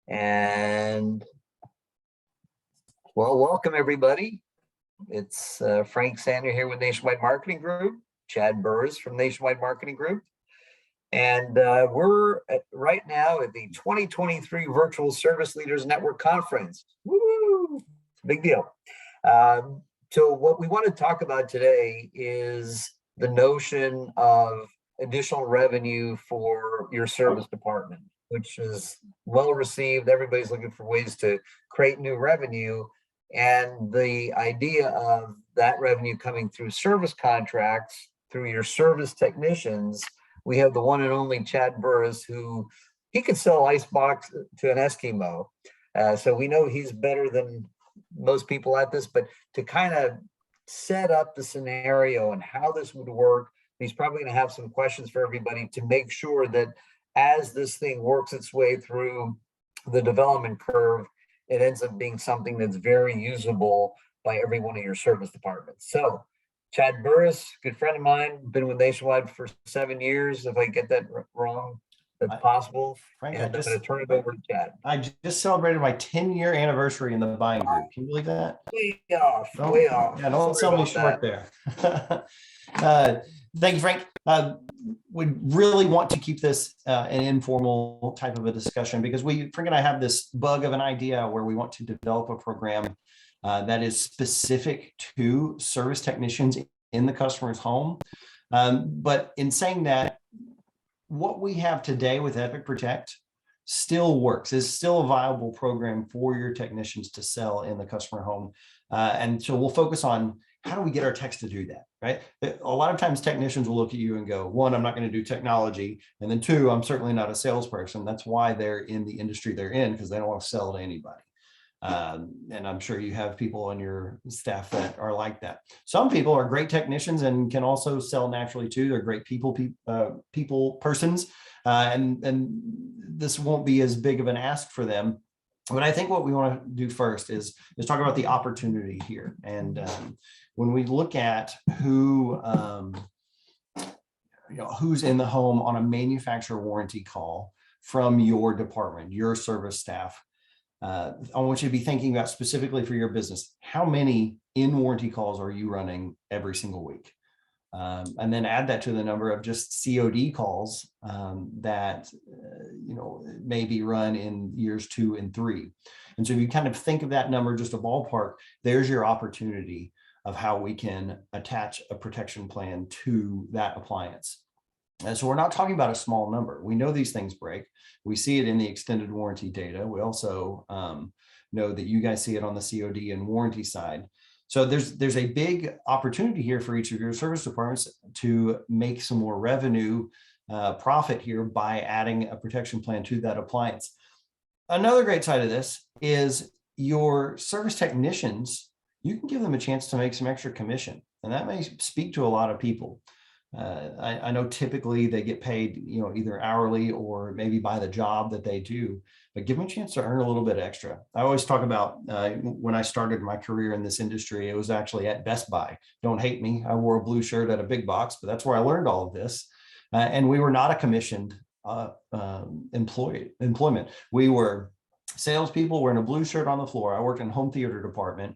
And well, welcome everybody. It's Frank Sander here with Nationwide Marketing Group, Chad Burris from Nationwide Marketing Group. And we're right now at the 2023 Virtual Service Leaders Network Conference. Woo! It's a big deal. So what we want to talk about today is the notion of additional revenue for your service department, which is well received. Everybody's looking for ways to create new revenue. And the idea of that revenue coming through service contracts, through your service technicians. We have the one and only Chad Burris, who he could sell icebox to an Eskimo. So we know he's better than most people at this, but to kind of set up the scenario and how this would work, he's probably going to have some questions for everybody to make sure that as this thing works its way through the development curve, it ends up being something that's very usable by every one of your service departments. So Chad Burris, good friend of mine, been with Nationwide for 7 years. If I get that wrong, that's possible. Frank, and I'm going to turn it over to Chad. I just celebrated my 10-year anniversary in the buying group. Can you believe that? Way off, way off. Yeah, don't sell me short there. Thank you, Frank. We really want to keep this an informal type of a discussion because Frank and I have this bug of an idea where we want to develop a program that is specific to service technicians in the customer's home. But in saying that, what we have today with Epic Protect still works, is still a viable program for your technicians to sell in the customer home. And so we'll focus on how do we get our techs to do that, right? A lot of times technicians will look at you and go, one, I'm not going to do technology. And then two, I'm certainly not a salesperson. That's why they're in the industry they're in, because they don't want to sell to anybody. And I'm sure you have people on your staff that are like that. Some people are great technicians and can also sell naturally too. They're great people persons, and this won't be as big of an ask for them. But I think what we want to do first is talk about the opportunity here. And when we look at who's in the home on a manufacturer warranty call from your department, your service staff. I want you to be thinking about specifically for your business, how many in warranty calls are you running every single week? And then add that to the number of just COD calls that may be run in years 2 and 3. And so if you kind of think of that number, just a ballpark, there's your opportunity of how we can attach a protection plan to that appliance. And so we're not talking about a small number. We know these things break. We see it in the extended warranty data. We also know that you guys see it on the COD and warranty side. So there's a big opportunity here for each of your service departments to make some more revenue profit here by adding a protection plan to that appliance. Another great side of this is your service technicians. You can give them a chance to make some extra commission, and that may speak to a lot of people. I know typically they get paid, either hourly or maybe by the job that they do, but give them a chance to earn a little bit extra. I always talk about when I started my career in this industry, it was actually at Best Buy. Don't hate me. I wore a blue shirt at a big box, but that's where I learned all of this. And we were not a commissioned employment. We were salespeople. We're in a blue shirt on the floor. I worked in home theater department.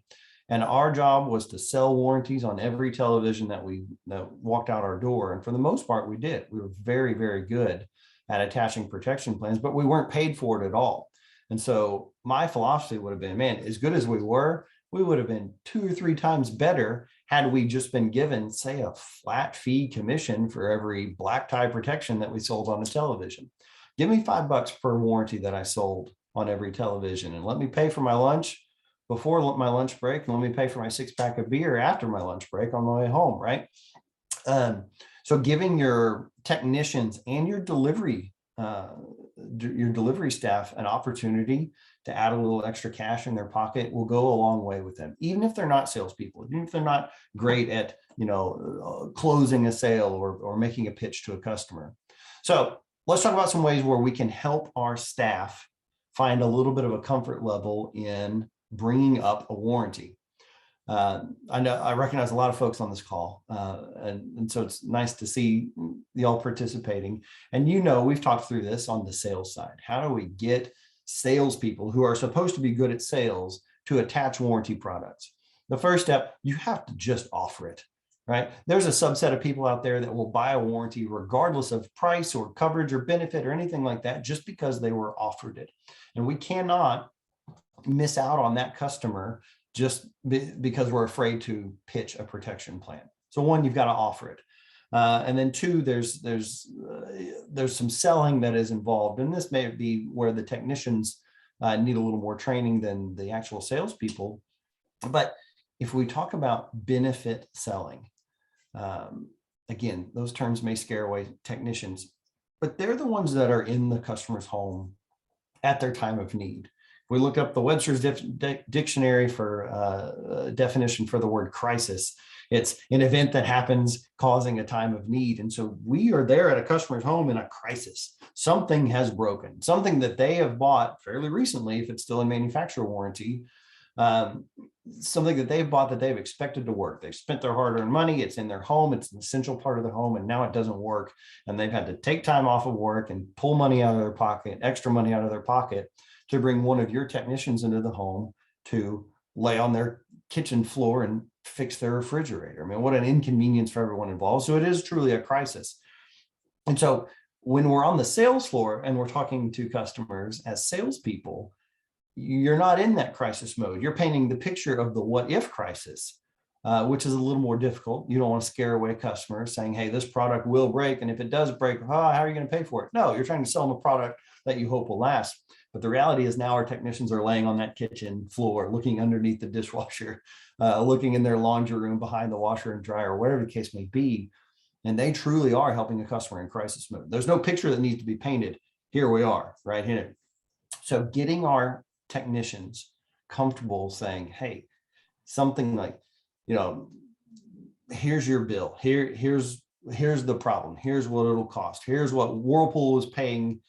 And our job was to sell warranties on every television that walked out our door. And for the most part, we did. We were very, very good at attaching protection plans, but we weren't paid for it at all. And so my philosophy would have been, man, as good as we would have been 2 or 3 times better had we just been given, say, a flat fee commission for every black tie protection that we sold on the television. Give me $5 per warranty that I sold on every television, and let me pay for my lunch before my lunch break, and let me pay for my 6-pack of beer after my lunch break on my way home, right? So giving your technicians and your delivery staff an opportunity to add a little extra cash in their pocket will go a long way with them, even if they're not salespeople, even if they're not great at closing a sale or making a pitch to a customer. So let's talk about some ways where we can help our staff find a little bit of a comfort level in bringing up a warranty. I recognize a lot of folks on this call, and so it's nice to see y'all participating. And we've talked through this on the sales side. How do we get salespeople who are supposed to be good at sales to attach warranty products. The first step, you have to just offer it, right? There's a subset of people out there that will buy a warranty regardless of price or coverage or benefit or anything like that, just because they were offered it. And we cannot miss out on that customer just because we're afraid to pitch a protection plan. So one, you've got to offer it. And then two, there's some selling that is involved. And this may be where the technicians need a little more training than the actual salespeople. But if we talk about benefit selling, again, those terms may scare away technicians, but they're the ones that are in the customer's home at their time of need. If we look up the Webster's dictionary for definition for the word crisis, it's an event that happens causing a time of need. And so we are there at a customer's home in a crisis. Something has broken, something that they have bought fairly recently, if it's still in manufacturer warranty, something that they've bought that they've expected to work. They've spent their hard-earned money. It's in their home. It's an essential part of the home. And now it doesn't work. And they've had to take time off of work and pull money out of their pocket, extra money out of their pocket, to bring one of your technicians into the home to lay on their kitchen floor and fix their refrigerator. I mean, what an inconvenience for everyone involved. So it is truly a crisis. And so when we're on the sales floor and we're talking to customers as salespeople, you're not in that crisis mode. You're painting the picture of the what if crisis, which is a little more difficult. You don't want to scare away customers saying, hey, this product will break. And if it does break, how are you going to pay for it? No, you're trying to sell them a product that you hope will last. But the reality is now our technicians are laying on that kitchen floor, looking underneath the dishwasher, looking in their laundry room behind the washer and dryer, whatever the case may be. And they truly are helping a customer in crisis mode. There's no picture that needs to be painted. Here we are, right here. So getting our technicians comfortable saying, hey, something like, here's your bill. Here's the problem. Here's what it'll cost. Here's what Whirlpool is paying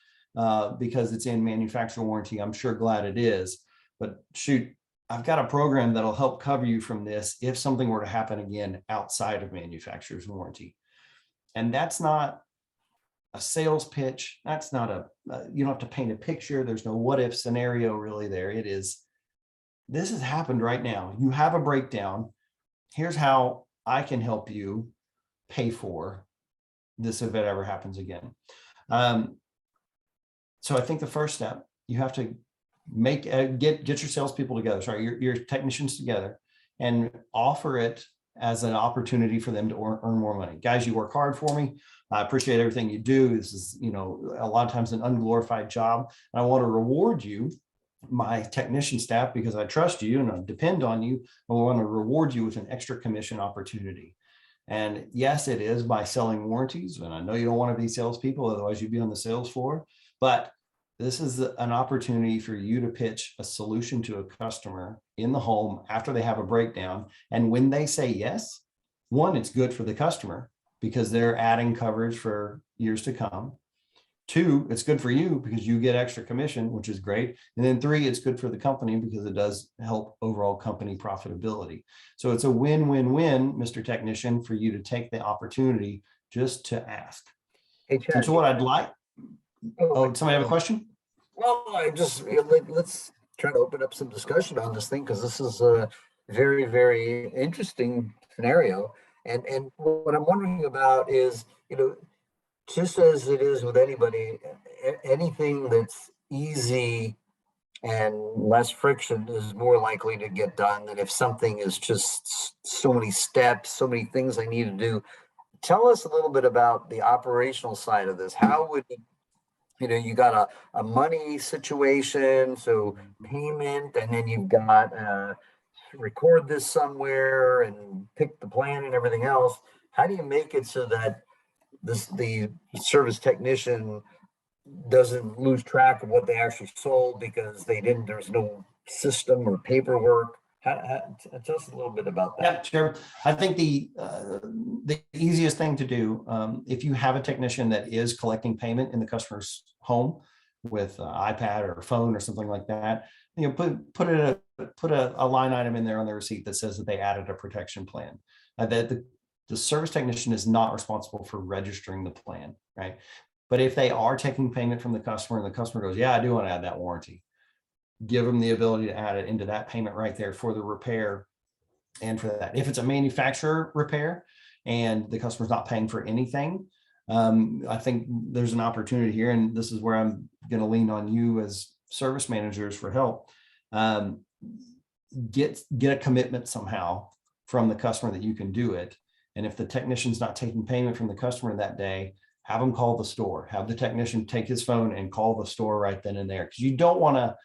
because it's in manufacturer warranty. I'm sure glad it is, but shoot, I've got a program that'll help cover you from this if something were to happen again outside of manufacturer's warranty. And that's not a sales pitch. That's not you don't have to paint a picture. There's no what if scenario really there. This has happened right now. You have a breakdown. Here's how I can help you pay for this if it ever happens again. So I think the first step, you have to get your salespeople together, your technicians together, and offer it as an opportunity for them to earn more money. Guys, you work hard for me. I appreciate everything you do. This is, a lot of times an unglorified job. And I want to reward you, my technician staff, because I trust you and I depend on you. I want to reward you with an extra commission opportunity. And yes, it is by selling warranties. And I know you don't want to be salespeople, otherwise you'd be on the sales floor. But this is an opportunity for you to pitch a solution to a customer in the home after they have a breakdown. And when they say yes, one, it's good for the customer because they're adding coverage for years to come. Two, it's good for you because you get extra commission, which is great. And then three, it's good for the company because it does help overall company profitability. So it's a win-win-win, Mr. Technician, for you to take the opportunity just to ask. Hey, Chad, and so what I'd like, somebody have a question? Well, let's try to open up some discussion on this thing, because this is a very, very interesting scenario. And what I'm wondering about is, just as it is with anybody, anything that's easy and less friction is more likely to get done than if something is just so many steps, so many things I need to do. Tell us a little bit about the operational side of this. How would you got a money situation, so payment, and then you've got record this somewhere and pick the plan and everything else. How do you make it so that the service technician doesn't lose track of what they actually sold because there's no system or paperwork? Tell us a little bit about that. Yeah, sure. I think the easiest thing to do, if you have a technician that is collecting payment in the customer's home with an iPad or a phone or something like that, put a line item in there on the receipt that says that they added a protection plan. That the service technician is not responsible for registering the plan, right? But if they are taking payment from the customer and the customer goes, yeah, I do want to add that warranty, give them the ability to add it into that payment right there for the repair and for that. If it's a manufacturer repair and the customer's not paying for anything, I think there's an opportunity here, and this is where I'm going to lean on you as service managers for help. Get a commitment somehow from the customer that you can do it. And if the technician's not taking payment from the customer that day, have them call the store, have the technician take his phone and call the store right then and there. Because you don't want to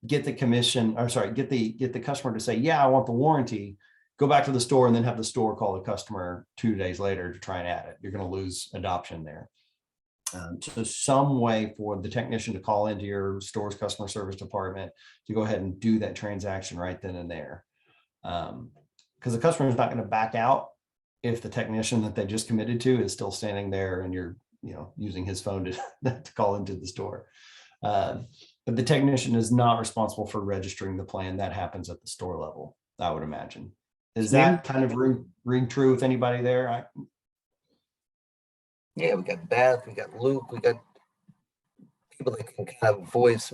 get the get the customer to say, yeah, I want the warranty, go back to the store and then have the store call the customer 2 days later to try and add it. You're going to lose adoption there. So some way for the technician to call into your store's customer service department to go ahead and do that transaction right then and there. Because the customer is not going to back out if the technician that they just committed to is still standing there and you're using his phone to call into the store. But the technician is not responsible for registering the plan. That happens at the store level, I would imagine. Is that kind of ring true with anybody there? Yeah, we got Beth, we got Luke, we got people that can kind of voice.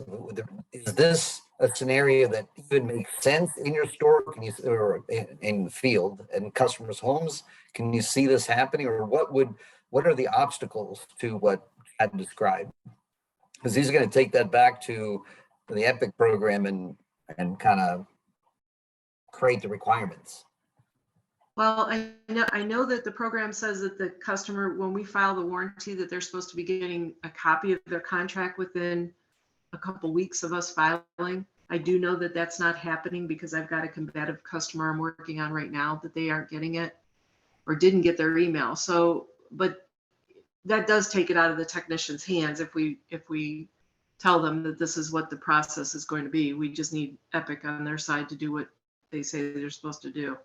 Is this a scenario that even makes sense in your store? Can you, or in the field and customers' homes? Can you see this happening, or what are the obstacles to what I described? Because he's going to take that back to the EPIC program and kind of create the requirements. Well, I know that the program says that the customer, when we file the warranty, that they're supposed to be getting a copy of their contract within a couple weeks of us filing. I do know that that's not happening because I've got a combative customer I'm working on right now that they aren't getting it or didn't get their email. So, but that does take it out of the technician's hands if we tell them that this is what the process is going to be. We just need EPIC on their side to do what they say they're supposed to do.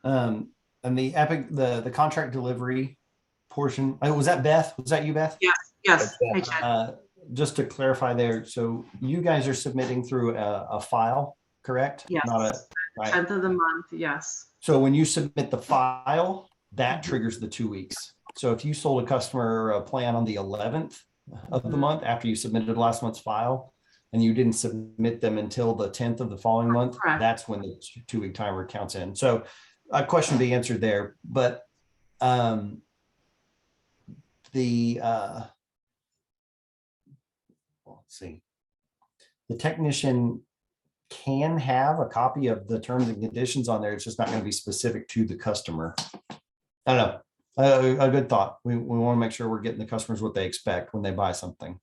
And the EPIC, the contract delivery portion, was that Beth? Was that you, Beth? Yes. Hey, Chad. Just to clarify there, so you guys are submitting through a file, correct? Yes. Not right. 10th of the month, yes. So when you submit the file, that triggers the 2 weeks. So if you sold a customer a plan on the 11th of the month after you submitted last month's file, and you didn't submit them until the 10th of the following month, correct, that's when the 2 week timer counts in. So a question to be answered there, but let's see, the technician can have a copy of the terms and conditions on there. It's just not going to be specific to the customer. I don't know. A good thought. We want to make sure we're getting the customers what they expect when they buy something.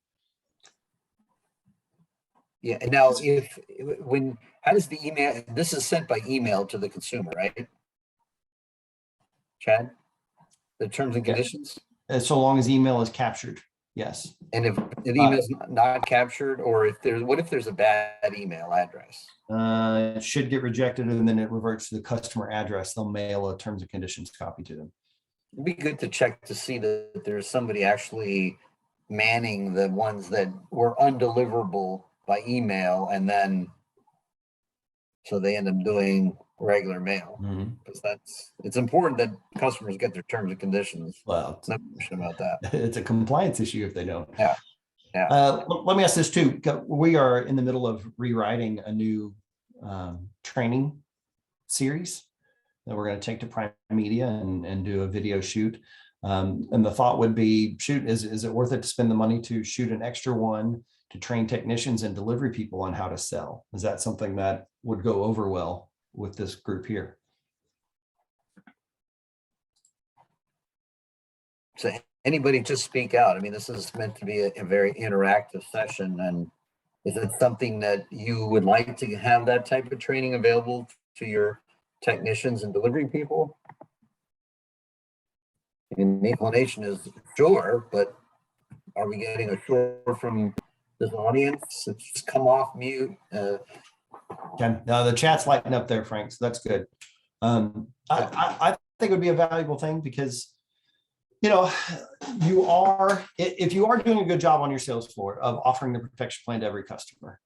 Yeah. And now how does the email, this is sent by email to the consumer, right? Chad, the terms and conditions? So long as email is captured, yes. And if the email is not captured, or what if there's a bad email address? It should get rejected and then it reverts to the customer address. They'll mail a terms and conditions copy to them. It'd be good to check to see that there's somebody actually manning the ones that were undeliverable by email, and then so they end up doing regular mail, because it's important that customers get their terms and conditions. Well, no question about that. It's a compliance issue if they don't. Yeah. Let me ask this too. We are in the middle of rewriting a new training series that we're going to take to Prime Media and do a video shoot. And the thought would be, is it worth it to spend the money to shoot an extra one to train technicians and delivery people on how to sell? Is that something that would go over well with this group here? So anybody just speak out. I mean, this is meant to be a very interactive session. And is it something that you would like to have that type of training available to your technicians and delivery people? I mean, the inclination is sure, but are we getting a sure from this audience? It's just come off mute. Okay. Now the chat's lighting up there, Frank, so that's good. I think it would be a valuable thing because, if you are doing a good job on your sales floor of offering the protection plan to every customer,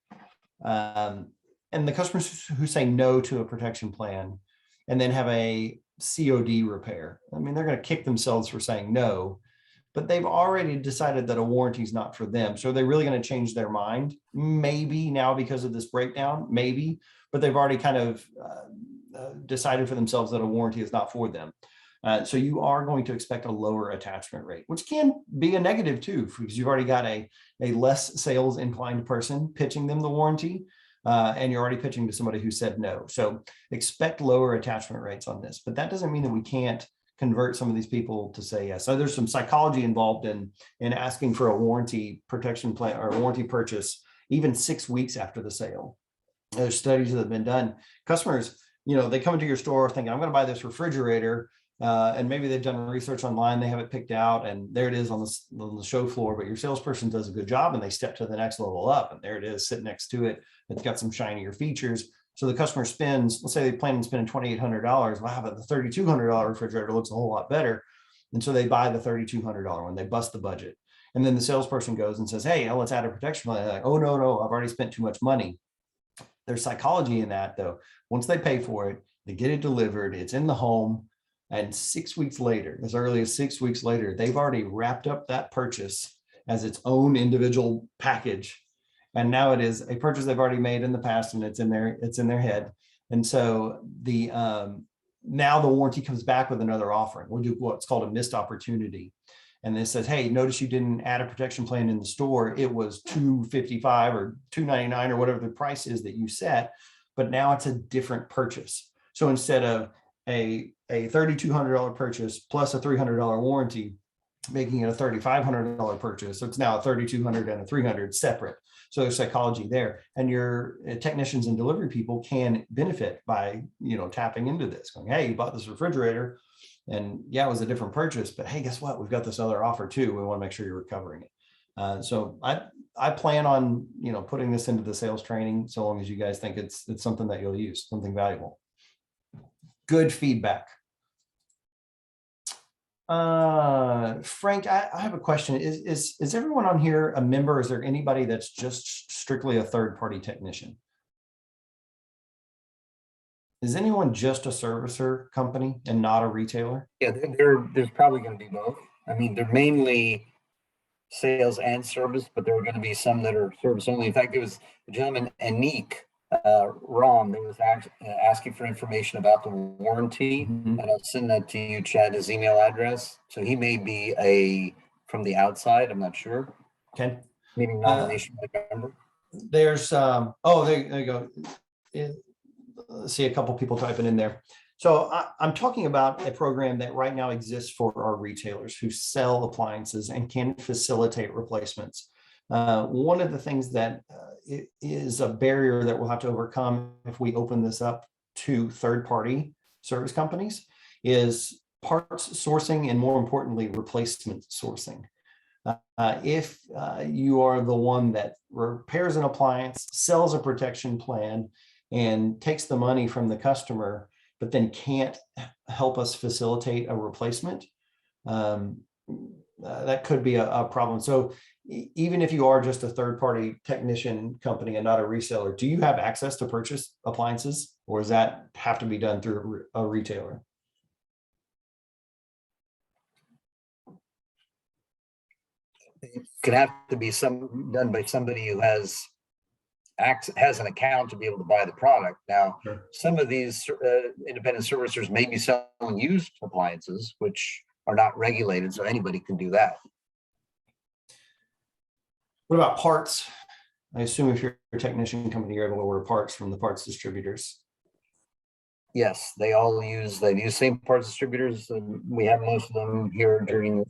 and the customers who say no to a protection plan and then have a COD repair, I mean, they're going to kick themselves for saying no, but they've already decided that a warranty is not for them. So they're really going to change their mind? Maybe now because of this breakdown, maybe, but they've already kind of decided for themselves that a warranty is not for them. So you are going to expect a lower attachment rate, which can be a negative too, because you've already got a less sales inclined person pitching them the warranty, and you're already pitching to somebody who said no. So expect lower attachment rates on this, but that doesn't mean that we can't convert some of these people to say yes. So there's some psychology involved in asking for a warranty protection plan or warranty purchase, even 6 weeks after the sale. There's studies that have been done. Customers, they come into your store thinking, I'm going to buy this refrigerator. And maybe they've done research online, they have it picked out, and there it is on the show floor, but your salesperson does a good job and they step to the next level up, and there it is sitting next to it. It's got some shinier features. So the customer spends, let's say they plan on spending $2,800. Wow, but the $3,200 refrigerator looks a whole lot better. And so they buy the $3,200 one, they bust the budget. And then the salesperson goes and says, hey, let's add a protection plan. They're like, oh, no, I've already spent too much money. There's psychology in that though. Once they pay for it, they get it delivered, it's in the home. And 6 weeks later, as early as 6 weeks later, they've already wrapped up that purchase as its own individual package. And now it is a purchase they've already made in the past, and it's in their head. And so now the warranty comes back with another offering. We'll do what's called a missed opportunity. And it says, hey, notice you didn't add a protection plan in the store. It was $255 or $299 or whatever the price is that you set, but now it's a different purchase. So instead of a $3,200 purchase plus a $300 warranty, making it a $3,500 purchase. So it's now a $3,200 and a $300 separate. So there's psychology there, and your technicians and delivery people can benefit by, tapping into this, going, hey, you bought this refrigerator and yeah, it was a different purchase, but hey, guess what? We've got this other offer too. We want to make sure you're recovering it. So I plan on, putting this into the sales training, so long as you guys think it's something that you'll use, something valuable. Good feedback. Frank, I have a question. Is everyone on here a member? Is there anybody that's just strictly a third-party technician? Is anyone just a servicer company and not a retailer? Yeah, there's probably going to be both. I mean, they're mainly sales and service, but there are going to be some that are service only. In fact, there was a gentleman, Anik Rom, that was asking for information about the warranty, and I'll send that to you, Chad, his email address. So he may be from the outside. I'm not sure. Okay. Maybe not a nationwide member. There's there you go. See a couple people typing in there. So I'm talking about a program that right now exists for our retailers who sell appliances and can facilitate replacements. One of the things that is a barrier that we'll have to overcome if we open this up to third-party service companies is parts sourcing, and more importantly, replacement sourcing. If you are the one that repairs an appliance, sells a protection plan, and takes the money from the customer, but then can't help us facilitate a replacement, that could be a problem. So even if you are just a third-party technician company and not a reseller, do you have access to purchase appliances, or does that have to be done through a retailer? It could have to be done by somebody who has an account to be able to buy the product. Now, Sure. Some of these independent servicers may be selling used appliances, which are not regulated, so anybody can do that. What about parts? I assume if you're a technician company, you're able to order parts from the parts distributors. Yes, they use same parts distributors, and we have most of them here during the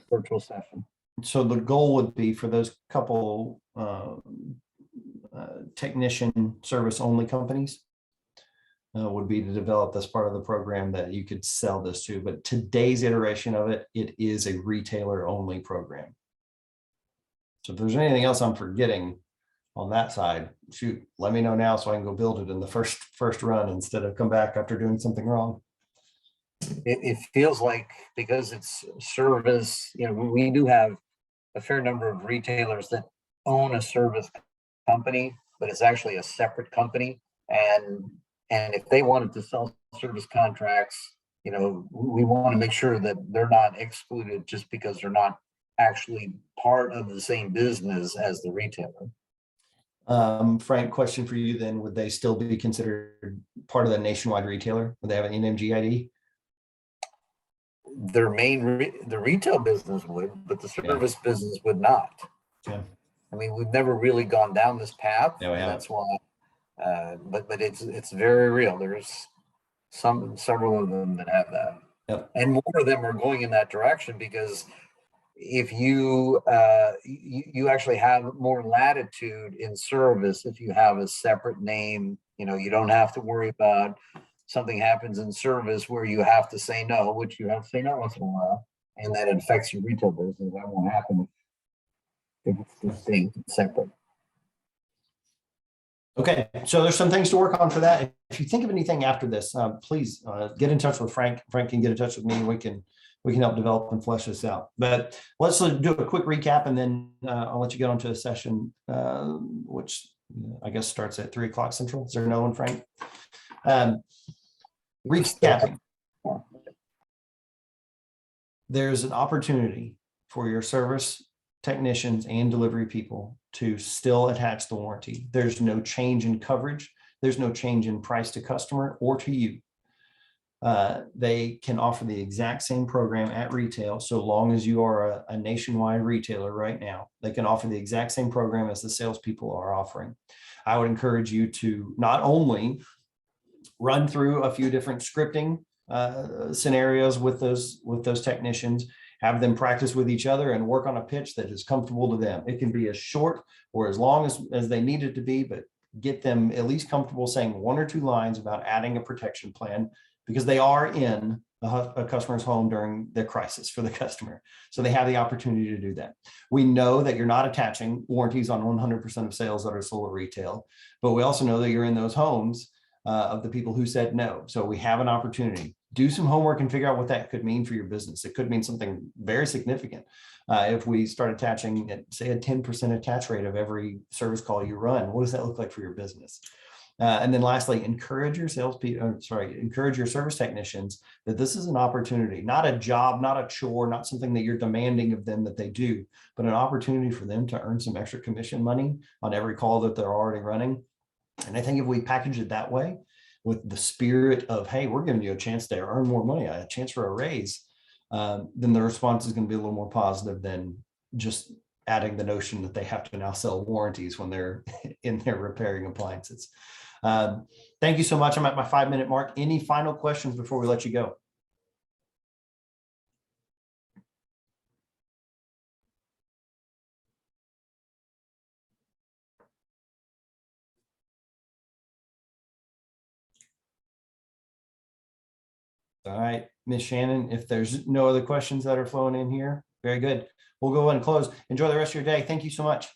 virtual session. So the goal would be for those couple technician service only companies would be to develop this part of the program that you could sell this to. But today's iteration of it is a retailer only program. So if there's anything else I'm forgetting on that side, shoot, let me know now so I can go build it in the first run instead of come back after doing something wrong. It feels like, because it's service, we do have a fair number of retailers that own a service company, but it's actually a separate company. And if they wanted to sell service contracts, you know, we want to make sure that they're not excluded just because they're not actually part of the same business as the retailer. Frank, question for you then, would they still be considered part of the nationwide retailer? Would they have an NMG ID? Their the retail business would, but the service business would not. Yeah. I mean, we've never really gone down this path. Yeah, we and haven't. that's why, but it's very real. There's several of them that have that. Yep. And more of them are going in that direction because if you actually have more latitude in service if you have a separate name. You know, you don't have to worry about something happens in service where you have to say no, which you have to say no once in a while, and that affects your retail business. That won't happen if it's distinct and separate. Okay, so there's some things to work on for that. If you think of anything after this, please get in touch with Frank. Frank can get in touch with me. We can help develop and flesh this out. But let's do a quick recap, and then I'll let you get on to a session, which I guess starts at 3 o'clock Central. Is there no one, Frank? Recapping. There's an opportunity for your service technicians and delivery people to still attach the warranty. There's no change in coverage. There's no change in price to customer or to you. They can offer the exact same program at retail. So long as you are a nationwide retailer right now, they can offer the exact same program as the salespeople are offering. I would encourage you to not only run through a few different scripting scenarios with those technicians, have them practice with each other and work on a pitch that is comfortable to them. It can be as short or as long as they need it to be, but get them at least comfortable saying 1 or 2 lines about adding a protection plan, because they are in a customer's home during the crisis for the customer. So they have the opportunity to do that. We know that you're not attaching warranties on 100% of sales that are sold at retail, but we also know that you're in those homes of the people who said no. So we have an opportunity. Do some homework and figure out what that could mean for your business. It could mean something very significant. If we start attaching, say, a 10% attach rate of every service call you run, what does that look like for your business? And then lastly, encourage your encourage your service technicians that this is an opportunity, not a job, not a chore, not something that you're demanding of them that they do, but an opportunity for them to earn some extra commission money on every call that they're already running. And I think if we package it that way, with the spirit of, hey, we're giving you a chance to earn more money, a chance for a raise, then the response is going to be a little more positive than just adding the notion that they have to now sell warranties when they're in there repairing appliances. Thank you so much. I'm at my 5-minute mark. Any final questions before we let you go? All right, Ms. Shannon, if there's no other questions that are flowing in here, very good. We'll go ahead and close. Enjoy the rest of your day. Thank you so much.